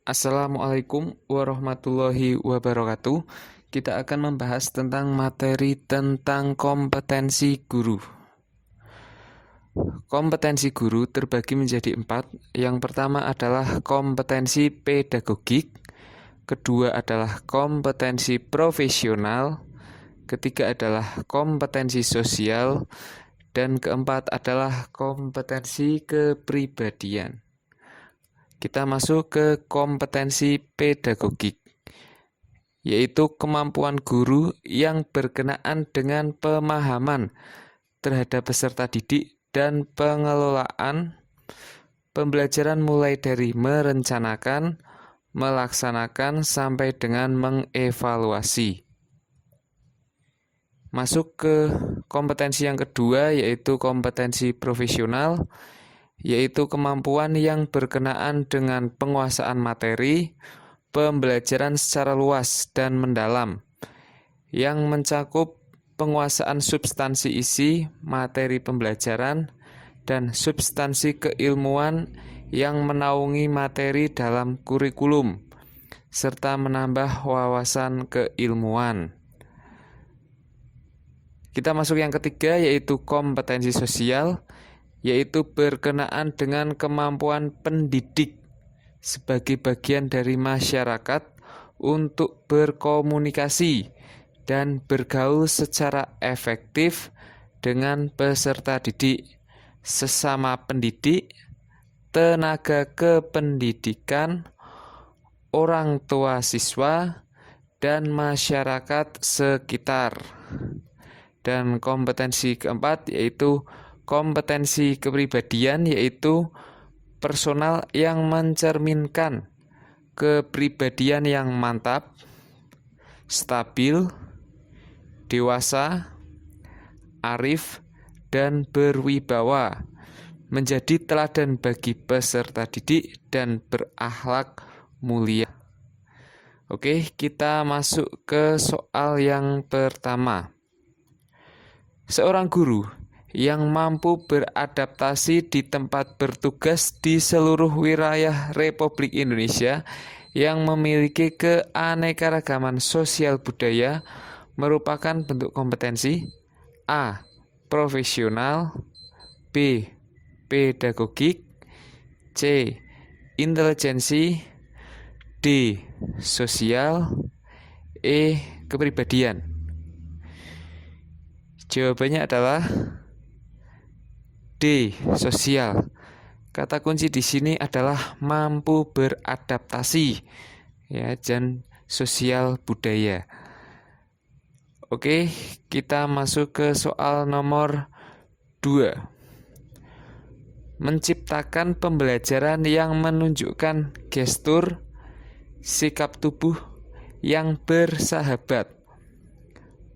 Assalamualaikum warahmatullahi wabarakatuh. Kita akan membahas tentang materi tentang kompetensi guru. Kompetensi guru terbagi menjadi 4. Yang pertama adalah kompetensi pedagogik, kedua adalah kompetensi profesional, ketiga adalah kompetensi sosial, dan keempat adalah kompetensi kepribadian. Kita masuk ke kompetensi pedagogik, yaitu kemampuan guru yang berkenaan dengan pemahaman terhadap peserta didik dan pengelolaan pembelajaran mulai dari merencanakan, melaksanakan, sampai dengan mengevaluasi. Masuk ke kompetensi yang kedua, yaitu kompetensi profesional, yaitu kemampuan yang berkenaan dengan penguasaan materi, pembelajaran secara luas dan mendalam, yang mencakup penguasaan substansi isi, materi pembelajaran, dan substansi keilmuan yang menaungi materi dalam kurikulum, serta menambah wawasan keilmuan. Kita masuk yang ketiga, yaitu kompetensi sosial, yaitu berkenaan dengan kemampuan pendidik sebagai bagian dari masyarakat untuk berkomunikasi dan bergaul secara efektif dengan peserta didik, sesama pendidik, tenaga kependidikan, orang tua siswa, dan masyarakat sekitar. Dan kompetensi keempat yaitu kompetensi kepribadian, yaitu personal yang mencerminkan kepribadian yang mantap, stabil, dewasa, arif, dan berwibawa, menjadi teladan bagi peserta didik dan berakhlak mulia. Oke, kita masuk ke soal yang pertama. Seorang guru yang mampu beradaptasi di tempat bertugas di seluruh wilayah Republik Indonesia yang memiliki keanekaragaman sosial budaya merupakan bentuk kompetensi A. Profesional, B. Pedagogik, C. Intelijensi, D. Sosial, E. Kepribadian. Jawabannya adalah D. Sosial. Kata kunci di sini adalah mampu beradaptasi, ya, dan sosial budaya. Oke, kita masuk ke soal nomor 2. Menciptakan pembelajaran yang menunjukkan gestur, sikap tubuh yang bersahabat,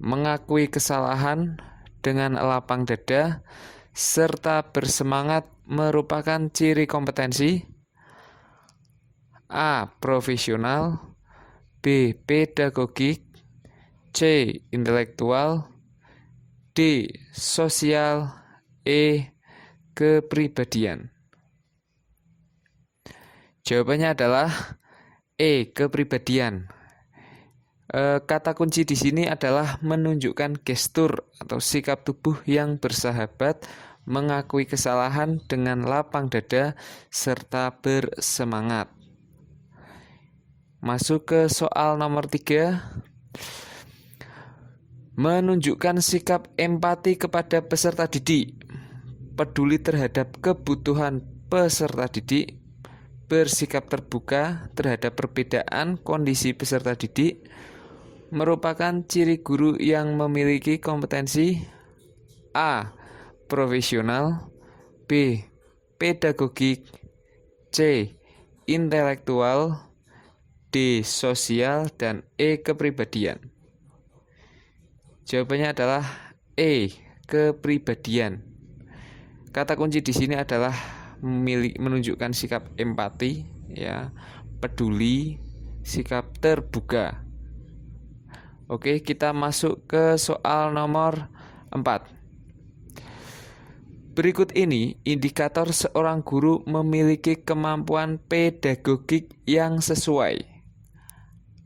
mengakui kesalahan dengan lapang dada, serta bersemangat merupakan ciri kompetensi A. Profesional, B. Pedagogik, C. Intelektual, D. Sosial, E. Kepribadian. Jawabannya adalah E. Kepribadian. Kata kunci di sini adalah menunjukkan gestur atau sikap tubuh yang bersahabat, mengakui kesalahan dengan lapang dada, serta bersemangat. Masuk ke soal nomor 3. Menunjukkan sikap empati kepada peserta didik, peduli terhadap kebutuhan peserta didik, bersikap terbuka terhadap perbedaan kondisi peserta didik, merupakan ciri guru yang memiliki kompetensi A. Profesional, B. Pedagogik, C. Intelektual, D. Sosial, dan E. Kepribadian. Jawabannya adalah E. Kepribadian. Kata kunci di sini adalah menunjukkan sikap empati, ya, peduli, sikap terbuka. Oke, kita masuk ke soal nomor 4. Berikut ini indikator seorang guru memiliki kemampuan pedagogik yang sesuai.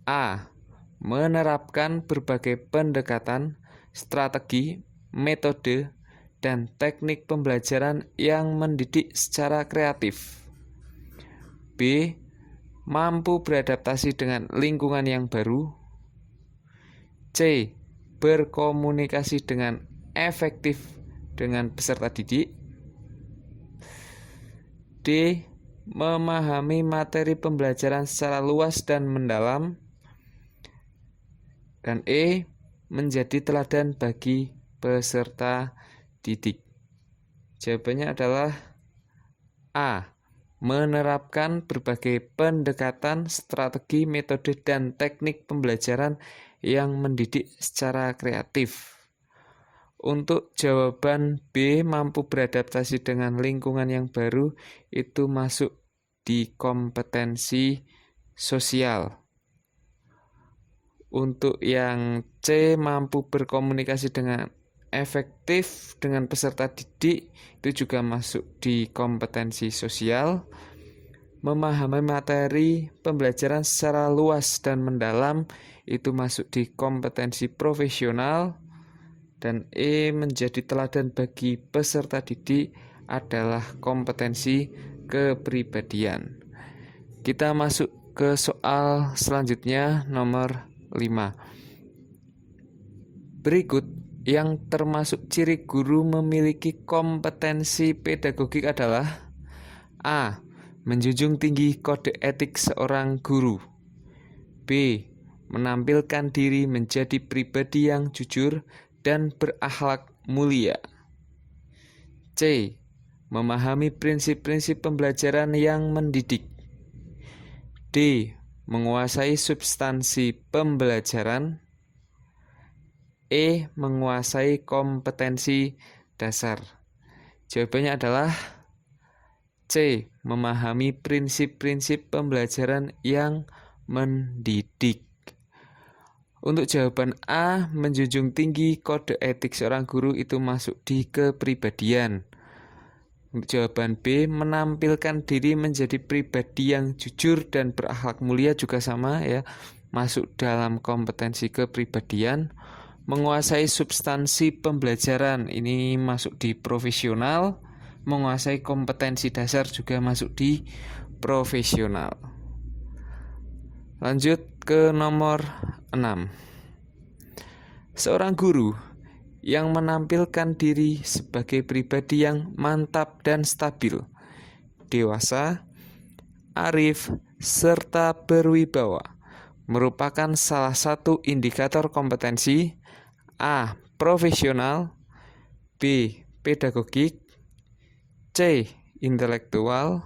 A. Menerapkan berbagai pendekatan, strategi, metode, dan teknik pembelajaran yang mendidik secara kreatif. B. Mampu beradaptasi dengan lingkungan yang baru. C. Berkomunikasi dengan efektif dengan peserta didik. D. Memahami materi pembelajaran secara luas dan mendalam. Dan E. Menjadi teladan bagi peserta didik. Jawabannya adalah A. Menerapkan berbagai pendekatan, strategi, metode, dan teknik pembelajaran yang mendidik secara kreatif. Untuk jawaban B, mampu beradaptasi dengan lingkungan yang baru, itu masuk di kompetensi sosial. Untuk yang C, mampu berkomunikasi dengan efektif dengan peserta didik, itu juga masuk di kompetensi sosial. Memahami materi pembelajaran secara luas dan mendalam, itu masuk di kompetensi profesional. Dan E, menjadi teladan bagi peserta didik, adalah kompetensi kepribadian. Kita masuk ke soal selanjutnya, nomor 5. Berikut yang termasuk ciri guru memiliki kompetensi pedagogik adalah: A. Menjunjung tinggi kode etik seorang guru. B. Menampilkan diri menjadi pribadi yang jujur dan berakhlak mulia. C. Memahami prinsip-prinsip pembelajaran yang mendidik. D. Menguasai substansi pembelajaran. E. Menguasai kompetensi dasar. Jawabannya adalah C. Memahami prinsip-prinsip pembelajaran yang mendidik. Untuk jawaban A, menjunjung tinggi kode etik seorang guru, itu masuk di kepribadian. Untuk jawaban B, menampilkan diri menjadi pribadi yang jujur dan berakhlak mulia, juga sama ya, masuk dalam kompetensi kepribadian. Menguasai substansi pembelajaran, ini masuk di profesional. Menguasai kompetensi dasar juga masuk di profesional. Lanjut ke nomor 6. Seorang guru yang menampilkan diri sebagai pribadi yang mantap dan stabil, dewasa, arif, serta berwibawa merupakan salah satu indikator kompetensi: A. Profesional, B. Pedagogik, C. Intelektual,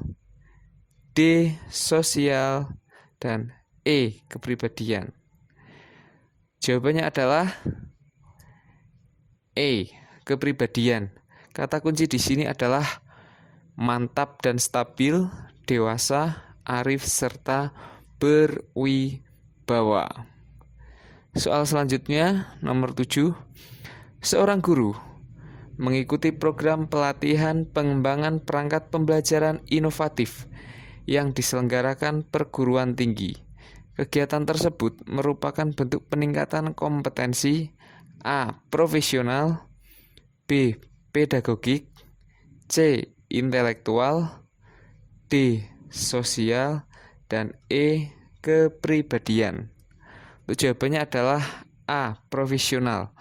D. Sosial, dan E. Kepribadian. Jawabannya adalah E. Kepribadian. Kata kunci di sini adalah mantap dan stabil, dewasa, arif, serta berwibawa. Soal selanjutnya, nomor 7. Seorang guru mengikuti program pelatihan pengembangan perangkat pembelajaran inovatif yang diselenggarakan perguruan tinggi. Kegiatan tersebut merupakan bentuk peningkatan kompetensi: A. Profesional, B. Pedagogik, C. Intelektual, D. Sosial, dan E. Kepribadian. Untuk jawabannya adalah A. Profesional.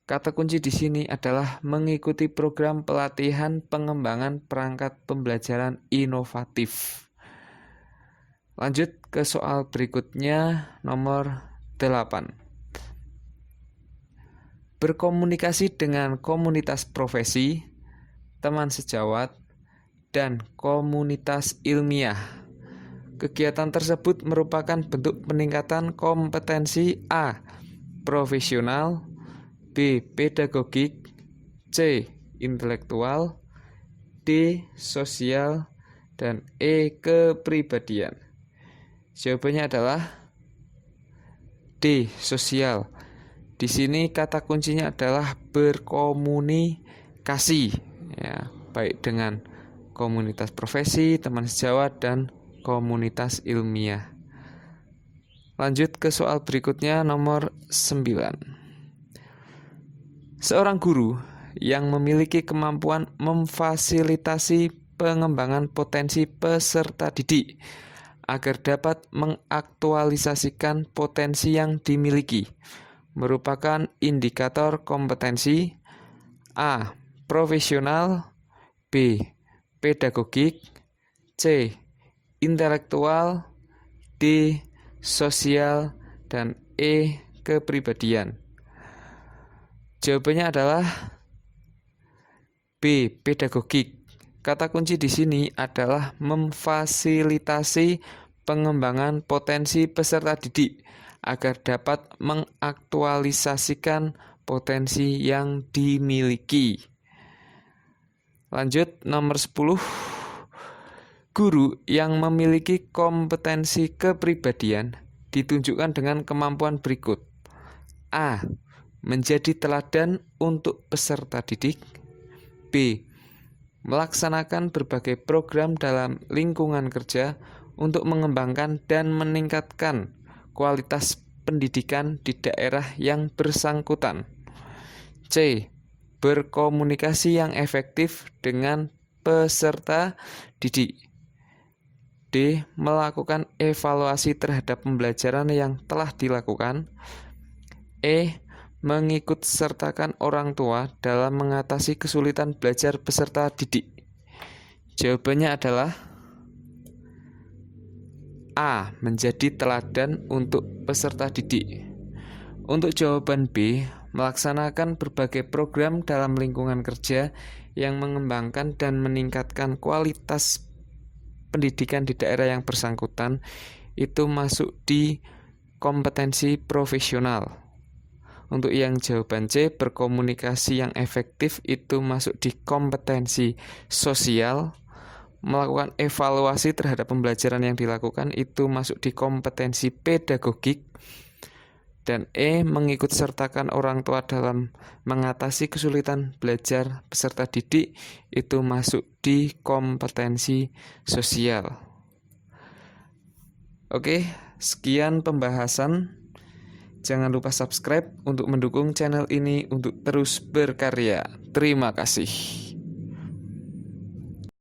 Kata kunci di sini adalah mengikuti program pelatihan pengembangan perangkat pembelajaran inovatif. Lanjut ke soal berikutnya, nomor 8. Berkomunikasi dengan komunitas profesi, teman sejawat, dan komunitas ilmiah. Kegiatan tersebut merupakan bentuk peningkatan kompetensi: A. Profesional, B. Pedagogik, C. Intelektual, D. Sosial, dan E. Kepribadian. Jawabannya adalah D. Sosial. Di sini kata kuncinya adalah berkomunikasi. Ya. baik dengan komunitas profesi, teman sejawat, dan komunitas ilmiah. Lanjut ke soal berikutnya, nomor 9. Seorang guru yang memiliki kemampuan memfasilitasi pengembangan potensi peserta didik agar dapat mengaktualisasikan potensi yang dimiliki merupakan indikator kompetensi A. Profesional, B. Pedagogik, C. Intelektual, D. Sosial, dan E. Kepribadian. Jawabannya adalah B. Pedagogik. Kata kunci di sini adalah memfasilitasi pengembangan potensi peserta didik agar dapat mengaktualisasikan potensi yang dimiliki. Lanjut, nomor 10. Guru yang memiliki kompetensi kepribadian ditunjukkan dengan kemampuan berikut. A. Menjadi teladan untuk peserta didik. B. Melaksanakan berbagai program dalam lingkungan kerja untuk mengembangkan dan meningkatkan kualitas pendidikan di daerah yang bersangkutan. C. Berkomunikasi yang efektif dengan peserta didik. D. Melakukan evaluasi terhadap pembelajaran yang telah dilakukan. E. Mengikut sertakan orang tua dalam mengatasi kesulitan belajar peserta didik. Jawabannya adalah A. Menjadi teladan untuk peserta didik. Untuk jawaban B, melaksanakan berbagai program dalam lingkungan kerja yang mengembangkan dan meningkatkan kualitas pendidikan di daerah yang bersangkutan, itu masuk di kompetensi profesional. Untuk yang jawaban C, berkomunikasi yang efektif, itu masuk di kompetensi sosial. Melakukan evaluasi terhadap pembelajaran yang dilakukan, itu masuk di kompetensi pedagogik. Dan E, mengikut sertakan orang tua dalam mengatasi kesulitan belajar peserta didik, itu masuk di kompetensi sosial. Oke, sekian pembahasan. Jangan lupa subscribe untuk mendukung channel ini untuk terus berkarya. Terima kasih.